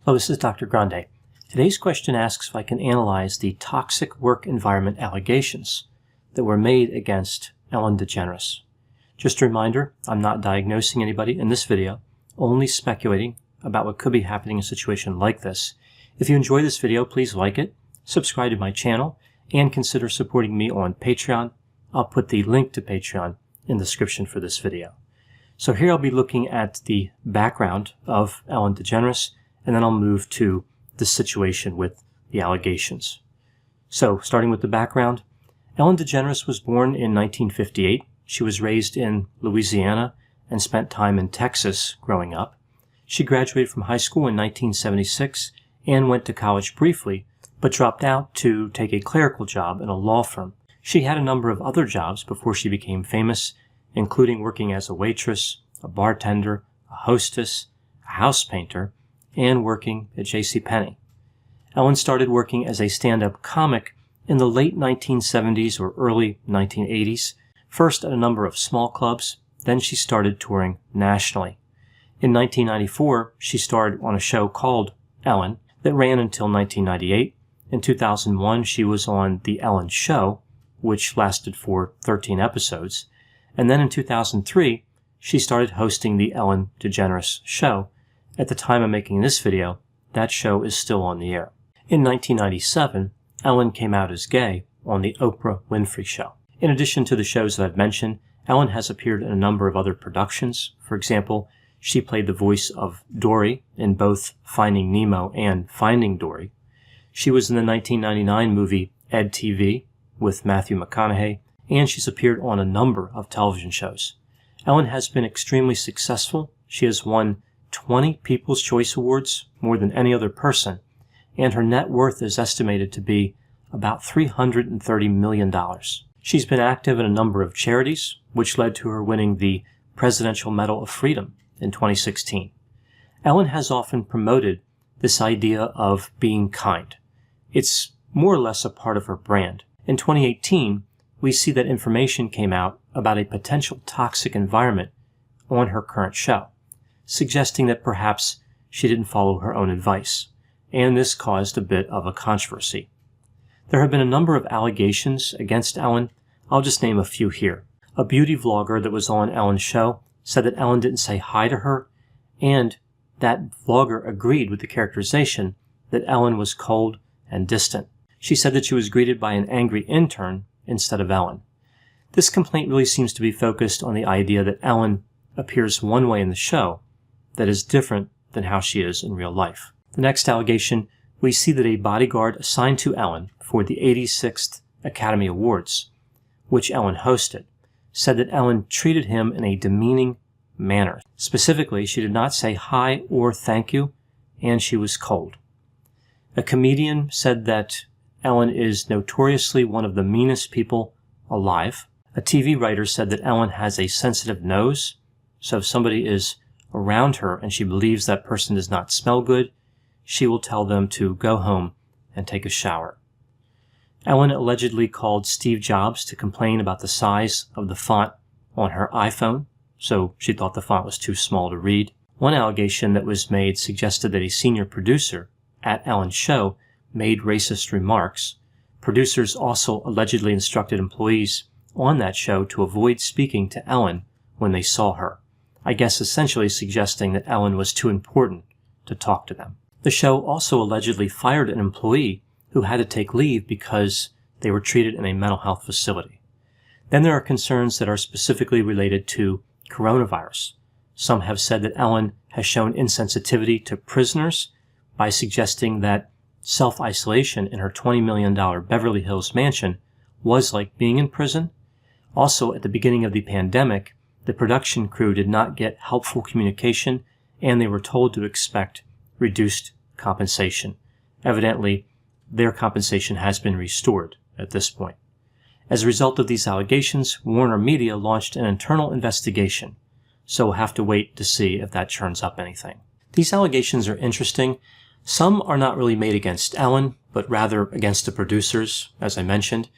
Hello, this is Dr. Grande. Today's question asks if I can analyze the toxic work environment allegations that were made against Ellen Degeneres. Just a reminder, I'm not diagnosing anybody in this video, only speculating about what could be happening in a situation like this. If you enjoy this video, please like it, subscribe to my channel, and consider supporting me on Patreon. I'll put the link to Patreon in the description for this video. So here I'll be looking at the background of Ellen Degeneres, and then I'll move to the situation with the allegations. So, starting with the background, Ellen Degeneres was born in 1958. She was raised in Louisiana and spent time in Texas growing up. She graduated from high school in 1976 and went to college briefly, but dropped out to take a clerical job in a law firm. She had a number of other jobs before she became famous, including working as a waitress, a bartender, a hostess, a house painter, and working at JCPenney. Ellen started working as a stand-up comic in the late 1970s or early 1980s, first at a number of small clubs, then she started touring nationally. In 1994, she starred on a show called Ellen that ran until 1998. In 2001, she was on The Ellen Show, which lasted for 13 episodes. And then in 2003, she started hosting The Ellen Degeneres Show. At the time I'm making this video, that show is still on the air. In 1997, Ellen came out as gay on The Oprah Winfrey Show. In addition to the shows that I've mentioned, Ellen has appeared in a number of other productions. For example, she played the voice of Dory in both Finding Nemo and Finding Dory. She was in the 1999 movie Ed TV with Matthew McConaughey, and she's appeared on a number of television shows. Ellen has been extremely successful. She has won 20 People's Choice Awards, more than any other person, and her net worth is estimated to be about $330 million. She's been active in a number of charities, which led to her winning the Presidential Medal of Freedom in 2016. Ellen has often promoted this idea of being kind. It's more or less a part of her brand. In 2018, we see that information came out about a potential toxic environment on her current show, suggesting that perhaps she didn't follow her own advice, and this caused a bit of a controversy. There have been a number of allegations against Ellen. I'll just name a few here. A beauty vlogger that was on Ellen's show said that Ellen didn't say hi to her, and that vlogger agreed with the characterization that Ellen was cold and distant. She said that she was greeted by an angry intern instead of Ellen. This complaint really seems to be focused on the idea that Ellen appears one way in the show that is different than how she is in real life. The next allegation, we see that a bodyguard assigned to Ellen for the 86th Academy Awards, which Ellen hosted, said that Ellen treated him in a demeaning manner. Specifically, she did not say hi or thank you, and she was cold. A comedian said that Ellen is notoriously one of the meanest people alive. A TV writer said that Ellen has a sensitive nose, so if somebody is around her and she believes that person does not smell good, she will tell them to go home and take a shower. Ellen allegedly called Steve Jobs to complain about the size of the font on her iPhone, so she thought the font was too small to read. One allegation that was made suggested that a senior producer at Ellen's show made racist remarks. Producers also allegedly instructed employees on that show to avoid speaking to Ellen when they saw her, I guess essentially suggesting that Ellen was too important to talk to them. The show also allegedly fired an employee who had to take leave because they were treated in a mental health facility. Then there are concerns that are specifically related to coronavirus. Some have said that Ellen has shown insensitivity to prisoners by suggesting that self-isolation in her $20 million Beverly Hills mansion was like being in prison. Also, at the beginning of the pandemic, the production crew did not get helpful communication, and they were told to expect reduced compensation. Evidently, their compensation has been restored at this point. As a result of these allegations, Warner Media launched an internal investigation, so we'll have to wait to see if that churns up anything. These allegations are interesting. Some are not really made against Ellen, but rather against the producers, as I mentioned.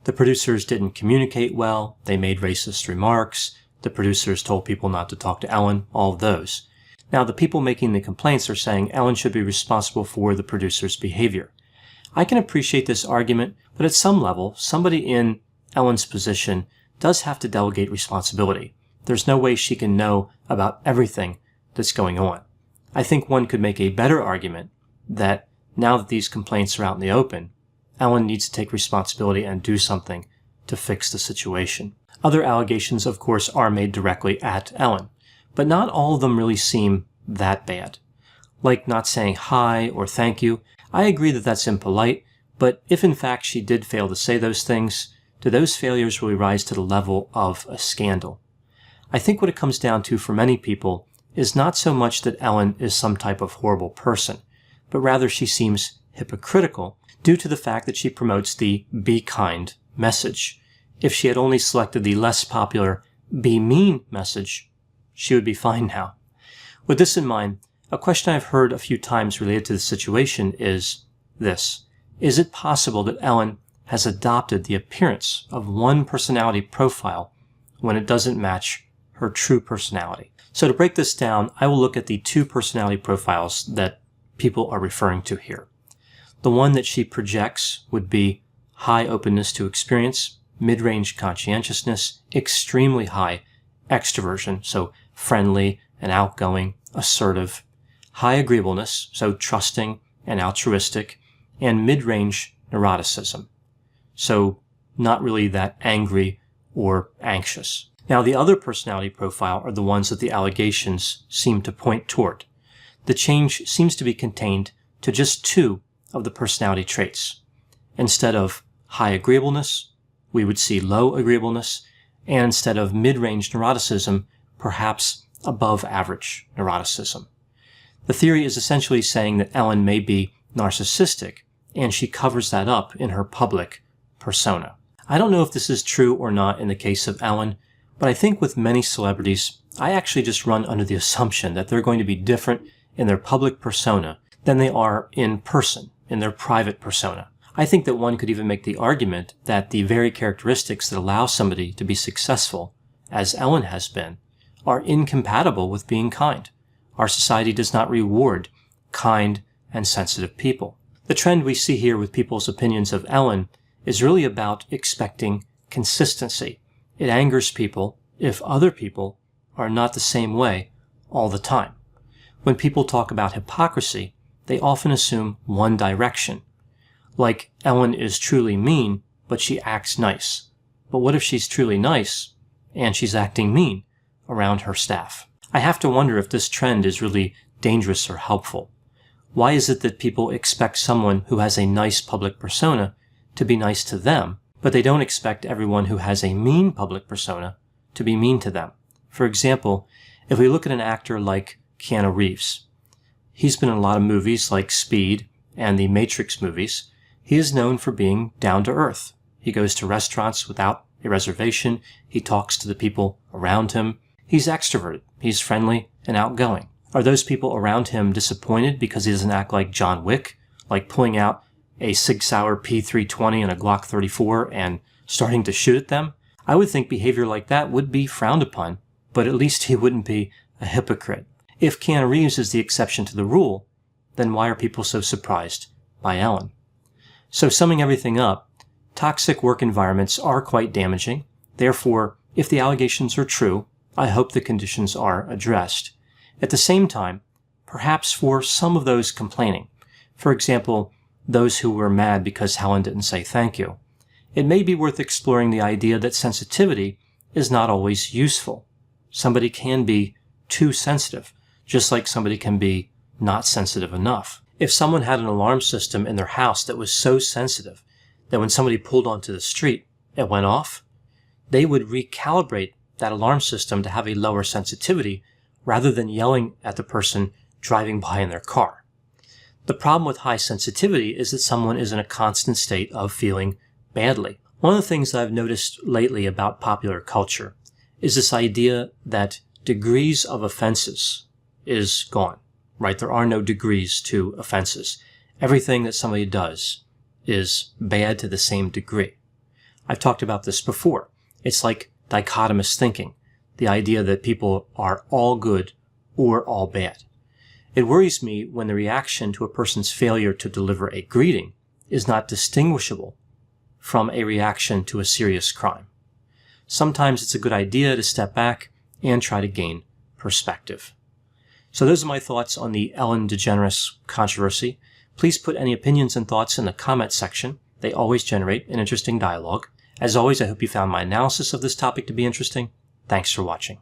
The producers didn't communicate well, they made racist remarks, the producers told people not to talk to Ellen, all of those. Now, the people making the complaints are saying Ellen should be responsible for the producer's behavior. I can appreciate this argument, but at some level, somebody in Ellen's position does have to delegate responsibility. There's no way she can know about everything that's going on. I think one could make a better argument that now that these complaints are out in the open, Ellen needs to take responsibility and do something to fix the situation. Other allegations, of course, are made directly at Ellen, but not all of them really seem that bad. Like not saying hi or thank you. I agree that that's impolite, but if in fact she did fail to say those things, do those failures really rise to the level of a scandal? I think what it comes down to for many people is not so much that Ellen is some type of horrible person, but rather she seems hypocritical due to the fact that she promotes the be kind message. If she had only selected the less popular be mean message, she would be fine now. With this in mind, a question I've heard a few times related to the situation is this. Is it possible that Ellen has adopted the appearance of one personality profile when it doesn't match her true personality? So to break this down, I will look at the two personality profiles that people are referring to here. The one that she projects would be high openness to experience, mid-range conscientiousness, extremely high extroversion, so friendly and outgoing, assertive, high agreeableness, so trusting and altruistic, and mid-range neuroticism, so not really that angry or anxious. Now, the other personality profile are the ones that the allegations seem to point toward. The change seems to be contained to just two of the personality traits. Instead of high agreeableness, we would see low agreeableness, and instead of mid-range neuroticism, perhaps above average neuroticism. The theory is essentially saying that Ellen may be narcissistic, and she covers that up in her public persona. I don't know if this is true or not in the case of Ellen, but I think with many celebrities, I actually just run under the assumption that they're going to be different in their public persona than they are in person, in their private persona. I think that one could even make the argument that the very characteristics that allow somebody to be successful, as Ellen has been, are incompatible with being kind. Our society does not reward kind and sensitive people. The trend we see here with people's opinions of Ellen is really about expecting consistency. It angers people if other people are not the same way all the time. When people talk about hypocrisy, they often assume one direction. Like Ellen is truly mean, but she acts nice. But what if she's truly nice and she's acting mean around her staff? I have to wonder if this trend is really dangerous or helpful. Why is it that people expect someone who has a nice public persona to be nice to them, but they don't expect everyone who has a mean public persona to be mean to them? For example, if we look at an actor like Keanu Reeves, he's been in a lot of movies like Speed and the Matrix movies. He is known for being down to earth. He goes to restaurants without a reservation. He talks to the people around him. He's extroverted. He's friendly and outgoing. Are those people around him disappointed because he doesn't act like John Wick, like pulling out a Sig Sauer P320 and a Glock 34 and starting to shoot at them? I would think behavior like that would be frowned upon, but at least he wouldn't be a hypocrite. If Keanu Reeves is the exception to the rule, then why are people so surprised by Ellen? So summing everything up, toxic work environments are quite damaging. Therefore, if the allegations are true, I hope the conditions are addressed. At the same time, perhaps for some of those complaining, for example, those who were mad because Ellen didn't say thank you, it may be worth exploring the idea that sensitivity is not always useful. Somebody can be too sensitive, just like somebody can be not sensitive enough. If someone had an alarm system in their house that was so sensitive that when somebody pulled onto the street, it went off, they would recalibrate that alarm system to have a lower sensitivity rather than yelling at the person driving by in their car. The problem with high sensitivity is that someone is in a constant state of feeling badly. One of the things that I've noticed lately about popular culture is this idea that degrees of offenses is gone, right? There are no degrees to offenses. Everything that somebody does is bad to the same degree. I've talked about this before. It's like dichotomous thinking, the idea that people are all good or all bad. It worries me when the reaction to a person's failure to deliver a greeting is not distinguishable from a reaction to a serious crime. Sometimes it's a good idea to step back and try to gain perspective. So those are my thoughts on the Ellen Degeneres controversy. Please put any opinions and thoughts in the comment section. They always generate an interesting dialogue. As always, I hope you found my analysis of this topic to be interesting. Thanks for watching.